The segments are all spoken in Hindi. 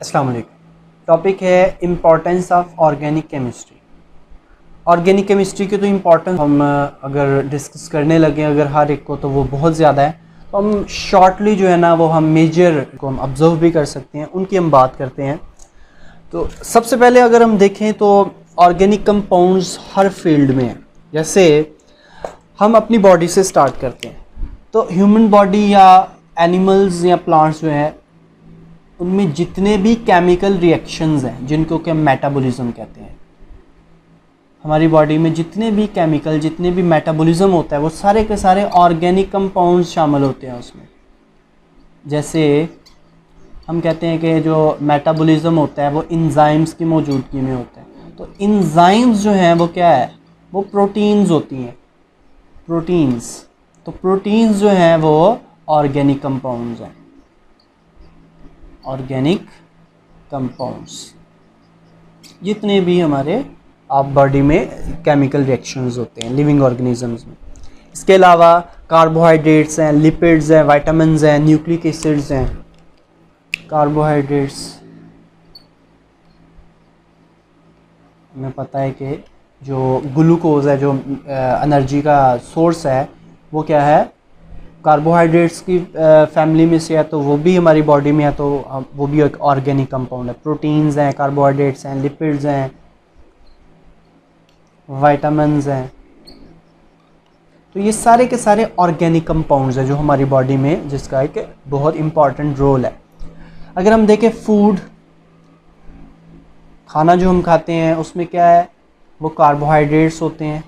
अस्सलाम वालेकुम। टॉपिक है importance of organic chemistry. Organic chemistry की तो इम्पोर्टेंस हम अगर डिस्कस करने लगे अगर हर एक को तो वो बहुत ज़्यादा है, तो हम शॉर्टली जो है ना वो हम मेजर को हम ऑब्जर्व भी कर सकते हैं, उनकी हम बात करते हैं। तो सबसे पहले अगर हम देखें तो ऑर्गेनिक कंपाउंड्स हर फील्ड में है। जैसे हम अपनी बॉडी से स्टार्ट करते हैं, तो ह्यूमन बॉडी या एनिमल्स या प्लांट्स जो हैं उनमें जितने भी केमिकल रिएक्शंस हैं जिनको कि हम मेटाबॉलिज्म कहते हैं, हमारी बॉडी में जितने भी केमिकल जितने भी मेटाबॉलिज्म होता है वो सारे के सारे ऑर्गेनिक कंपाउंड्स शामिल होते हैं उसमें। जैसे हम कहते हैं कि जो मेटाबॉलिज्म होता है वो इंजाइम्स की मौजूदगी में होता है। तो इंजाइम्स जो हैं वो क्या है, वो प्रोटीन्स होती हैं, प्रोटीन्स। तो प्रोटीन्स जो हैं वो ऑर्गेनिक कंपाउंड्स हैं, ऑर्गेनिक कंपाउंड्स जितने भी हमारे आप बॉडी में केमिकल रिएक्शंस होते हैं लिविंग ऑर्गेनिजम्स में। इसके अलावा कार्बोहाइड्रेट्स हैं, लिपिड्स हैं, विटामिन्स हैं, न्यूक्लिक एसिड्स हैं। कार्बोहाइड्रेट्स हमें पता है कि जो ग्लूकोज है जो एनर्जी का सोर्स है वो क्या है, कार्बोहाइड्रेट्स की फैमिली में से है, तो वो भी हमारी बॉडी में है, तो वो भी एक ऑर्गेनिक कंपाउंड है। प्रोटीन्स हैं, कार्बोहाइड्रेट्स हैं, लिपिड्स हैं, विटामिन्स हैं। तो ये सारे के सारे ऑर्गेनिक कंपाउंड्स हैं जो हमारी बॉडी में जिसका एक बहुत इम्पॉर्टेंट रोल है। अगर हम देखें फूड, खाना जो हम खाते हैं उसमें क्या है, वो कार्बोहाइड्रेट्स होते हैं।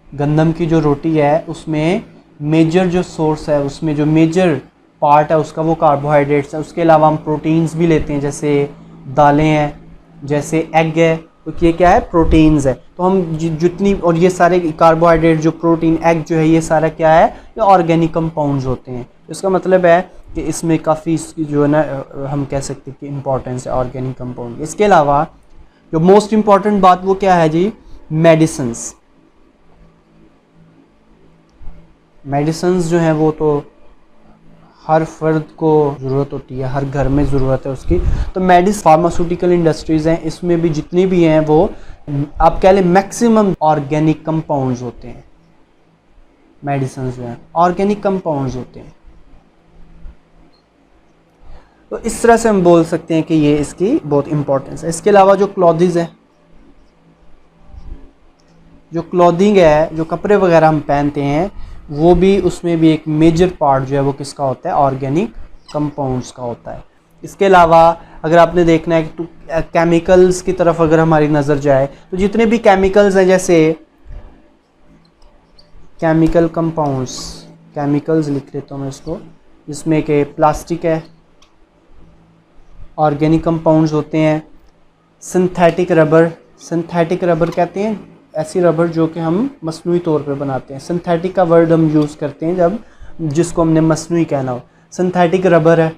गंदम की जो रोटी है उसमें मेजर जो सोर्स है, उसमें जो मेजर पार्ट है उसका वो कार्बोहाइड्रेट्स है। उसके अलावा हम प्रोटीन्स भी लेते हैं, जैसे दालें हैं, जैसे एग है, तो ये क्या है, प्रोटीन्स है। तो हम जितनी और ये सारे कार्बोहाइड्रेट जो प्रोटीन एग जो है ये सारा क्या है, ये ऑर्गेनिक कंपाउंड्स होते हैं। तो इसका मतलब है कि इसमें काफ़ी इसकी जो है ना हम कह सकते हैं कि इम्पोर्टेंस है ऑर्गेनिक कंपाउंड। इसके अलावा जो मोस्ट इम्पॉर्टेंट बात वो क्या है जी, मेडिसिन्स। मेडिसिन्स जो हैं वो तो हर फर्द को ज़रूरत होती है, हर घर में ज़रूरत है उसकी। तो फार्मास्यूटिकल इंडस्ट्रीज़ हैं, इसमें भी जितनी भी हैं वो आप कह लें मैक्सिमम ऑर्गेनिक कंपाउंड्स होते हैं। मेडिसिन्स जो हैं ऑर्गेनिक कंपाउंड्स होते हैं। तो इस तरह से हम बोल सकते हैं कि ये इसकी बहुत इंपॉर्टेंस है। इसके अलावा जो क्लॉथिंग है, जो क्लॉथिंग है, जो कपड़े वगैरह हम पहनते हैं, वो भी उसमें भी एक मेजर पार्ट जो है वो किसका होता है, ऑर्गेनिक कंपाउंड्स का होता है। इसके अलावा अगर आपने देखना है कि केमिकल्स की तरफ अगर हमारी नज़र जाए तो जितने भी केमिकल्स हैं, जैसे केमिकल कंपाउंड्स, केमिकल्स लिख लेता हूँ मैं इसको, जिसमें कि प्लास्टिक है, ऑर्गेनिक कंपाउंड्स होते हैं। सिंथेटिक रबर, सिंथेटिक रबर कहते हैं ऐसी रबर जो कि हम मसनूई तौर पे बनाते हैं। सिंथेटिक का वर्ड हम यूज़ करते हैं जब जिसको हमने मसनूई कहना हो। सिंथेटिक रबर है।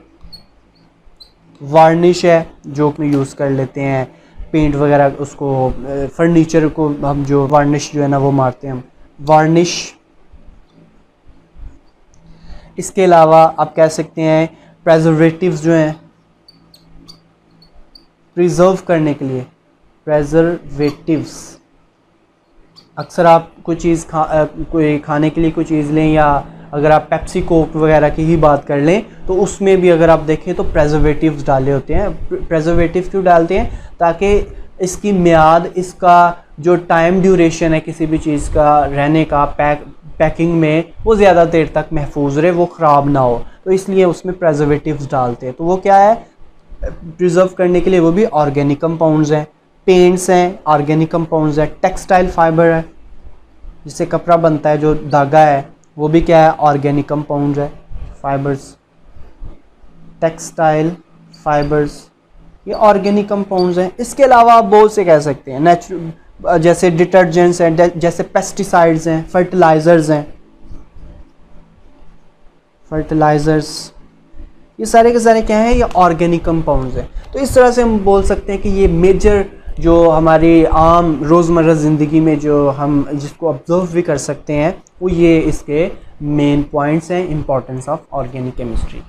वार्निश है जो हम यूज़ कर लेते हैं पेंट वगैरह, उसको फर्नीचर को हम जो वार्निश जो है ना वो मारते हैं हम, वार्निश। इसके अलावा आप कह सकते हैं प्रेजर्वेटिव्स जो हैं, प्रिजर्व करने के लिए, प्रेजर्वेटिव्स। अक्सर आप कोई चीज़ कोई खाने के लिए कोई चीज़ लें, या अगर आप पेप्सी कोक वगैरह की ही बात कर लें तो उसमें भी अगर आप देखें तो प्रेजर्वेटिव्स डाले होते हैं। प्रेजर्वेटिव क्यों डालते हैं, ताकि इसकी मियाद, इसका जो टाइम ड्यूरेशन है किसी भी चीज़ का रहने का पैकिंग में, वो ज़्यादा देर तक महफूज रहे, वो ख़राब ना हो, तो इसलिए उसमें प्रेजर्वेटिव्स डालते हैं। तो वो क्या है, प्रिजर्व करने के लिए, वो भी ऑर्गेनिक कंपाउंड्स हैं। पेंट्स हैं, ऑर्गेनिक कंपाउंड्स है। टेक्सटाइल फाइबर है, जिससे कपड़ा बनता है, जो धागा है वो भी क्या है, ऑर्गेनिक कंपाउंड्स है, फाइबर्स। टेक्सटाइल फाइबर्स ये ऑर्गेनिक कंपाउंड्स हैं। इसके अलावा आप बहुत से कह सकते हैं नेचुरल, जैसे डिटर्जेंट्स हैं, जैसे पेस्टिसाइड्स हैं, फर्टिलाइज़र्स हैं, फर्टिलाइज़र्स, ये सारे के सारे क्या हैं, ये ऑर्गेनिक कंपाउंड्स हैं। तो इस तरह से हम बोल सकते हैं कि ये मेजर जो हमारी आम रोज़मर्रा ज़िंदगी में जो हम जिसको ऑब्ज़र्व भी कर सकते हैं, वो ये इसके मेन पॉइंट्स हैं इम्पोर्टेंस ऑफ ऑर्गेनिक केमिस्ट्री।